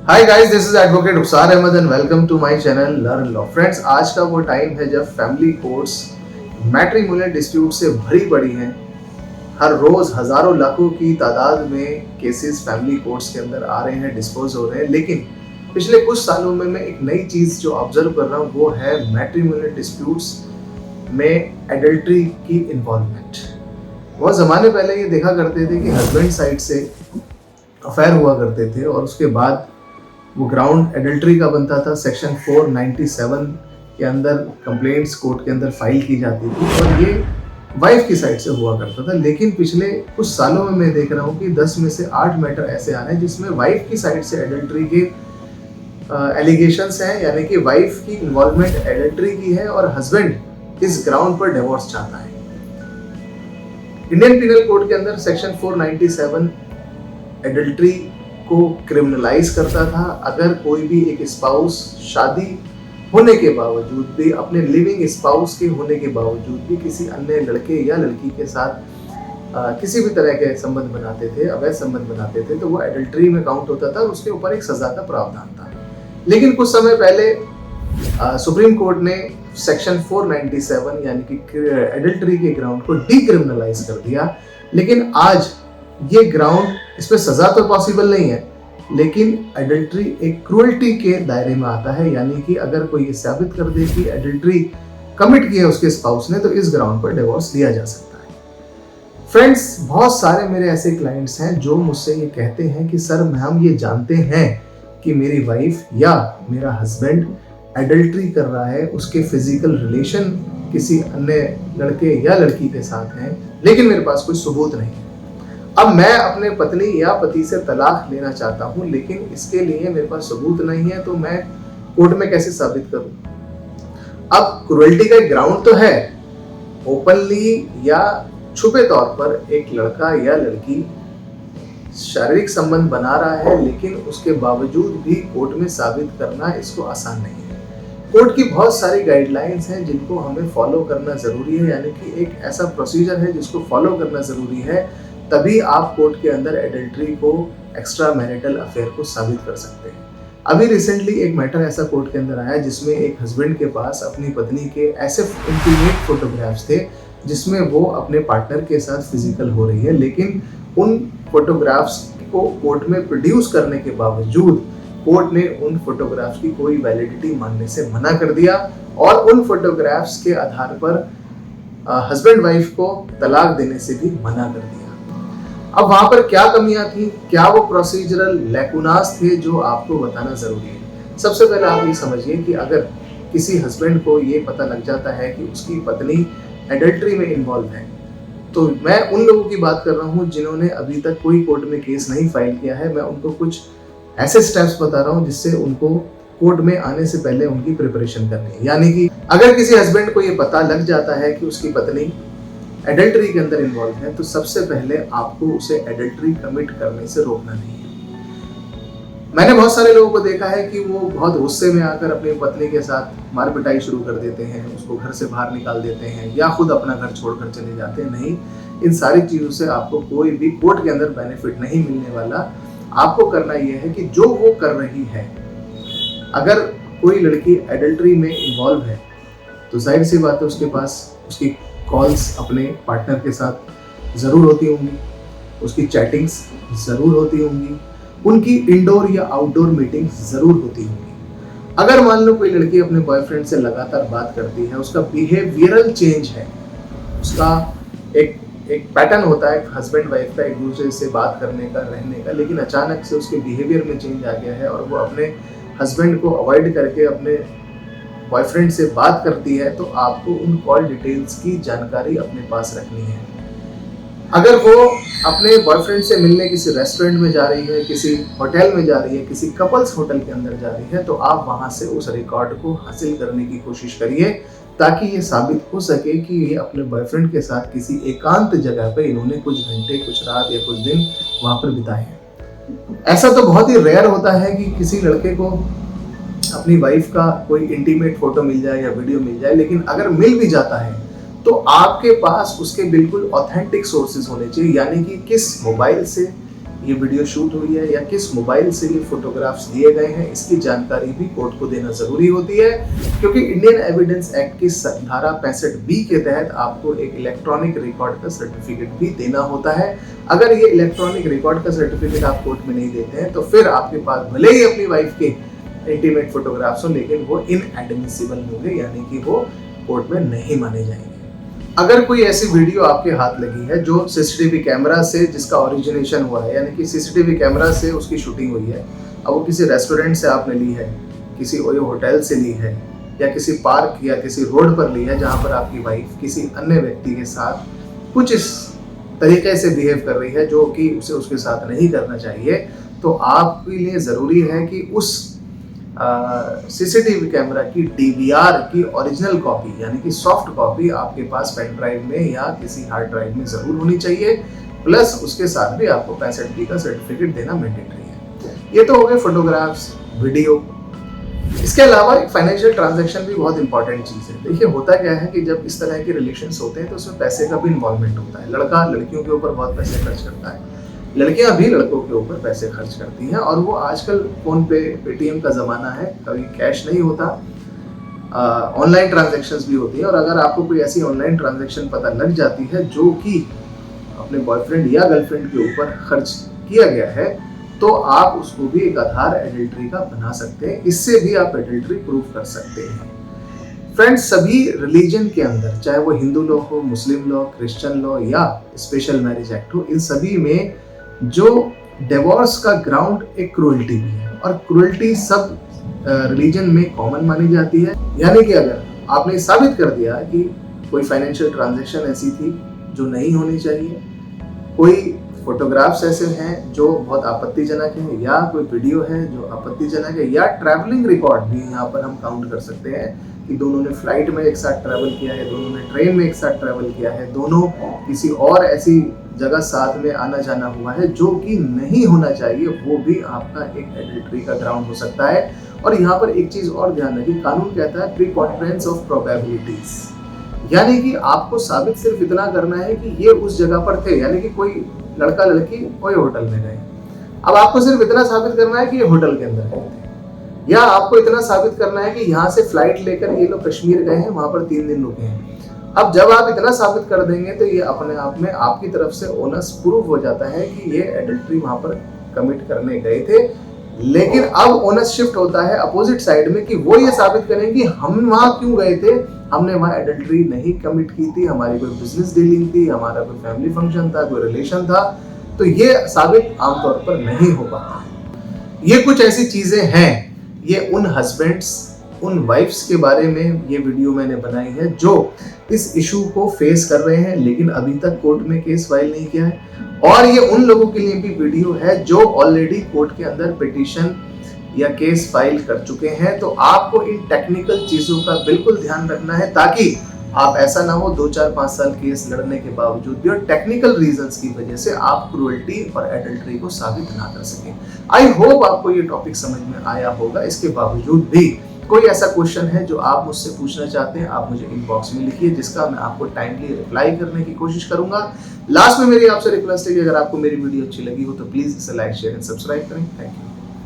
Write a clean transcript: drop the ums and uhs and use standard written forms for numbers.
Hi guys, this is advocate Usar Ahmad and welcome to my channel learn law. Friends, आज का वो time है जब फैमिली कोर्ट्स मैट्रिमोनियल डिस्प्यूट से भरी पड़ी हैं। हर रोज हजारों लाखों की तादाद में केसेस फैमिली कोर्ट्स के अंदर आ रहे हैं, डिस्पोज हो रहे हैं। लेकिन पिछले कुछ सालों में मैं एक नई चीज जो ऑब्जर्व कर रहा हूँ वो है मैट्रिमोनियल डिस्प्यूट्स में एडल्ट्री की इन्वॉल्वमेंट। बहुत जमाने पहले ये देखा करते थे कि हस्बैंड साइड से अफेयर हुआ करते थे और उसके बाद वो ग्राउंड एडल्ट्री का बनता था। सेक्शन 497 के अंदर कंप्लेंट्स कोर्ट के अंदर फाइल की जाती थी और ये वाइफ की साइड से हुआ करता था। लेकिन पिछले कुछ सालों में मैं देख रहा हूँ कि 10 में से 8 मैटर ऐसे आ रहे हैं जिसमें वाइफ की साइड से एडल्ट्री के एलिगेशंस हैं, यानी कि वाइफ की इन्वॉल्वमेंट एडल्ट्री की है और हस्बैंड इस ग्राउंड पर डिवोर्स चाहता है। इंडियन पीनल कोड के अंदर सेक्शन 497 एडल्ट्री को क्रिमिनलाइज करता था। अगर कोई भी एक स्पाउस शादी होने के बावजूद भी, अपने लिविंग स्पाउस के होने के बावजूद भी किसी अन्य लड़के या लड़की के साथ किसी भी तरह के संबंध बनाते थे, अवैध संबंध बनाते थे, तो वो एडल्ट्री में काउंट होता था और उसके ऊपर एक सजा का प्रावधान था। लेकिन कुछ समय पहले सुप्रीम कोर्ट ने सेक्शन 497 यानी कि एडल्ट्री के ग्राउंड को डीक्रिमिनलाइज कर दिया। लेकिन आज ये ग्राउंड, इस पे सजा तो पॉसिबल नहीं है, लेकिन एडल्ट्री एक क्रूअल्टी के दायरे में आता है। यानी कि अगर कोई ये साबित कर दे कि एडल्ट्री कमिट किया उसके स्पाउस ने, तो इस ग्राउंड पर डिवोर्स दिया जा सकता है। फ्रेंड्स, बहुत सारे मेरे ऐसे क्लाइंट्स हैं जो मुझसे ये कहते हैं कि सर, हम ये जानते हैं कि मेरी वाइफ या मेरा हस्बैंड एडल्ट्री कर रहा है, उसके फिजिकल रिलेशन किसी अन्य लड़के या लड़की के साथ हैं, लेकिन मेरे पास कोई सबूत नहीं है। अब मैं अपने पत्नी या पति से तलाक लेना चाहता हूं, लेकिन इसके लिए मेरे पास सबूत नहीं है, तो मैं कोर्ट में कैसे साबित करूं? अब क्रूएल्टी का ग्राउंड तो है, ओपनली या छुपे तौर पर एक लड़का या लड़की शारीरिक संबंध बना रहा है, लेकिन उसके बावजूद भी कोर्ट में साबित करना इसको आसान नहीं है। कोर्ट की बहुत सारी गाइडलाइंस हैं जिनको हमें फॉलो करना जरूरी है, यानी कि एक ऐसा प्रोसीजर है जिसको फॉलो करना जरूरी है, तभी आप कोर्ट के अंदर एडल्ट्री को, एक्स्ट्रा मैरिटल अफेयर को साबित कर सकते हैं। अभी रिसेंटली एक मैटर ऐसा कोर्ट के अंदर आया जिसमें एक हस्बैंड के पास अपनी पत्नी के ऐसे इंटीमेट फोटोग्राफ्स थे जिसमें वो अपने पार्टनर के साथ फिजिकल हो रही है, लेकिन उन फोटोग्राफ्स को कोर्ट में प्रोड्यूस करने के बावजूद कोर्ट ने उन फोटोग्राफ्स की कोई वैलिडिटी मानने से मना कर दिया और उन फोटोग्राफ्स के आधार पर हस्बैंड वाइफ को तलाक देने से भी मना कर दिया। अब वहां पर क्या कमियां थी, क्या वो प्रोसीजरल लैकुनास थे जो आपको बताना जरूरी है। सबसे पहले आप ये समझिए कि अगर किसी हस्बैंड को ये पता लग जाता है कि उसकी पत्नी एडल्ट्री में इन्वॉल्व है, तो मैं उन लोगों की बात कर रहा हूँ जिन्होंने अभी तक कोई कोर्ट में केस नहीं फाइल किया है। मैं उनको कुछ ऐसे स्टेप्स बता रहा हूँ जिससे उनको कोर्ट में आने से पहले उनकी प्रिपरेशन करनी है। यानी कि अगर किसी हस्बैंड को ये पता लग जाता है कि उसकी पत्नी एडल्ट्री के अंदर इन्वॉल्व है, तो सबसे पहले आपको उसे एडल्ट्री कमिट करने से रोकना नहीं है। मैंने बहुत सारे लोगों को देखा है कि वो बहुत गुस्से में आकर अपनी पत्नी के साथ मार पिटाई शुरू कर देते हैं, उसको घर से बाहर निकाल देते हैं या खुद अपना घर छोड़कर चले जाते हैं। नहीं, इन सारी चीजों से आपको कोई भी कोर्ट के अंदर बेनिफिट नहीं मिलने वाला। आपको करना यह है कि जो वो कर रही है, अगर कोई लड़की एडल्ट्री में इन्वॉल्व है तो जाहिर सी बात है उसके पास उसकी कॉल्स अपने पार्टनर के साथ ज़रूर होती होंगी, उसकी चैटिंग्स ज़रूर होती होंगी, उनकी इंडोर या आउटडोर मीटिंग्स ज़रूर होती होंगी। अगर मान लो कोई लड़की अपने बॉयफ्रेंड से लगातार बात करती है, उसका बिहेवियरल चेंज है, उसका एक पैटर्न होता है हस्बैंड वाइफ का एक दूसरे से बात करने का, रहने का, लेकिन अचानक से उसके बिहेवियर में चेंज आ गया है और वो अपने हस्बैंड को अवॉइड करके अपने बॉयफ्रेंड से बात करती है, तो आपको उन कॉल डिटेल्स की जानकारी अपने पास रखनी है। अगर वो अपने बॉयफ्रेंड से मिलने किसी रेस्टोरेंट में जा रही है, किसी होटल में जा रही है, किसी कपल्स होटल के अंदर जा रही है, तो आप वहां से उस रिकॉर्ड को हासिल करने की कोशिश करिए ताकि ये साबित हो सके कि ये अपने बॉयफ्रेंड के साथ किसी एकांत जगह पे इन्होंने कुछ घंटे, कुछ रात या कुछ दिन वहां पर बिताए हैं। ऐसा तो बहुत ही रेयर होता है कि किसी लड़के को अपनी वाइफ का कोई इंटीमेट फोटो मिल जाए या वीडियो मिल जाए, लेकिन अगर मिल भी जाता है तो आपके पास उसके बिल्कुल ऑथेंटिक सोर्सेज होने चाहिए, यानी कि किस मोबाइल से ये वीडियो शूट हुई है या किस मोबाइल से ये फोटोग्राफ्स लिए गए हैं, इसकी जानकारी भी कोर्ट को देना जरूरी होती है, क्योंकि इंडियन एविडेंस एक्ट की धारा 65B के तहत आपको एक इलेक्ट्रॉनिक रिकॉर्ड का सर्टिफिकेट भी देना होता है। अगर ये इलेक्ट्रॉनिक रिकॉर्ड का सर्टिफिकेट आप कोर्ट में नहीं देते हैं तो फिर आपके पास भले ही अपनी वाइफ के इंटीमेट फोटोग्राफ्स हो, लेकिन वो इनएडमिसिबल होंगे, यानी कि वो कोर्ट में नहीं माने जाएंगे। अगर कोई ऐसी वीडियो आपके हाथ लगी है जो सीसीटीवी कैमरा से जिसका ओरिजिनेशन हुआ है, यानी कि सीसीटीवी कैमरा से उसकी शूटिंग हुई है, अब वो किसी रेस्टोरेंट से आपने ली है, किसी होटल से ली है, या किसी पार्क या किसी रोड पर ली है जहां पर आपकी वाइफ किसी अन्य व्यक्ति के साथ कुछ इस तरीके से बिहेव कर रही है जो कि उसे उसके साथ नहीं करना चाहिए, तो आपके लिए ज़रूरी है कि उस सीसीटीवी कैमरा की डीवीआर की ओरिजिनल कॉपी, यानी कि सॉफ्ट कॉपी आपके पास पेन ड्राइव में या किसी हार्ड ड्राइव में ज़रूर होनी चाहिए। प्लस उसके साथ भी आपको 65B का सर्टिफिकेट देना मैंडेटरी है। ये तो हो गए फोटोग्राफ्स, वीडियो। इसके अलावा एक फाइनेंशियल ट्रांजैक्शन भी बहुत इंपॉर्टेंट चीज़ है। देखिए, होता क्या है कि जब इस तरह के रिलेशंस होते हैं तो उसमें पैसे का भी इन्वॉल्वमेंट होता है। लड़का लड़कियों के ऊपर बहुत पैसे खर्च करता है, लड़कियां भी लड़कों के ऊपर पैसे खर्च करती हैं, और वो आजकल फोन पे, पेटीएम का ज़माना है, कभी कैश नहीं होता, ऑनलाइन ट्रांजैक्शंस भी होती है। और अगर आपको कोई ऐसी ऑनलाइन ट्रांजैक्शन पता लग जाती है जो कि अपने बॉयफ्रेंड या गर्लफ्रेंड के ऊपर खर्च किया गया है, तो आप उसको भी एक आधार एडल्ट्री का बना सकते हैं। इससे भी आप एडल्ट्री प्रूव कर सकते हैं। फ्रेंड्स, सभी रिलीजन के अंदर, चाहे वो हिंदू लॉ हो, मुस्लिम लॉ, क्रिश्चियन लॉ या स्पेशल मैरिज एक्ट हो, इन सभी में जो डिवोर्स का ग्राउंड एक क्रूएल्टी भी है, और क्रूएल्टी सब रिलीजन में कॉमन मानी जाती है। यानी कि अगर आपने साबित कर दिया कि कोई फाइनेंशियल ट्रांजैक्शन ऐसी थी जो नहीं होनी चाहिए, कोई फोटोग्राफ्स ऐसे हैं जो बहुत आपत्तिजनक हैं, या कोई वीडियो है जो आपत्तिजनक है, या ट्रैवलिंग रिकॉर्ड भी यहाँ पर हम काउंट कर सकते हैं कि दोनों ने फ्लाइट में एक साथ ट्रैवल किया है, दोनों ने ट्रेन में एक साथ ट्रैवल किया है, दोनों किसी और ऐसी जगह साथ में आना जाना हुआ है जो कि नहीं होना चाहिए, वो भी आपका एक एडल्ट्री का ग्राउंड हो सकता है। और यहाँ पर एक चीज़ और ध्यान रखिए, कानून कहता है प्रीपोटेंस ऑफ प्रोबेबिलिटीज, यानी कि आपको साबित सिर्फ इतना करना है कि ये उस जगह पर थे, यानी कि कोई लड़का लड़की कोई होटल में गए, अब आपको सिर्फ इतना साबित करना है कि ये होटल के अंदर गए थे, या आपको इतना साबित करना है कि यहाँ से फ्लाइट लेकर ये लोग कश्मीर गए हैं, वहां पर 3 दिन रुके हैं। अब जब आप इतना साबित कर देंगे तो ये अपने आप में आपकी तरफ से ओनस प्रूफ हो जाता है कि ये एडल्ट्री वहां पर कमिट करने गए थे। लेकिन अब ओनस शिफ्ट होता है अपोजिट साइड में कि वो ये साबित करें कि हम वहां क्यों गए थे, हमने वहां एडल्ट्री नहीं कमिट की थी, हमारी कोई बिजनेस डीलिंग थी, हमारा कोई फैमिली फंक्शन था, कोई रिलेशन था। तो ये साबित आमतौर पर नहीं हो पाता। ये कुछ ऐसी चीजें हैं, ये उन हस्बैंड्स, उन वाइफ्स के बारे में ये वीडियो मैंने बनाई है जो इस इशू को फेस कर रहे हैं लेकिन अभी तक कोर्ट में केस फाइल नहीं किया है, और ये उन लोगों के लिए भी वीडियो है जो ऑलरेडी कोर्ट के अंदर पिटीशन या केस फाइल कर चुके हैं। तो आपको इन टेक्निकल चीजों का बिल्कुल ध्यान रखना है, ताकि आप ऐसा ना हो 2, 4, 5 साल केस लड़ने के बावजूद भी और टेक्निकल रीजंस की वजह से आप क्रूएल्टी और एडल्ट्री को साबित ना कर सकें। आई होप आपको ये टॉपिक समझ में आया होगा। इसके बावजूद भी कोई ऐसा क्वेश्चन है जो आप मुझसे पूछना चाहते हैं, आप मुझे इनबॉक्स में लिखिए, जिसका मैं आपको टाइमली रिप्लाई करने की कोशिश करूंगा। लास्ट में मेरी आपसे रिक्वेस्ट है कि अगर आपको मेरी वीडियो अच्छी लगी हो तो प्लीज इसे लाइक, शेयर एंड सब्सक्राइब करें। Thank you.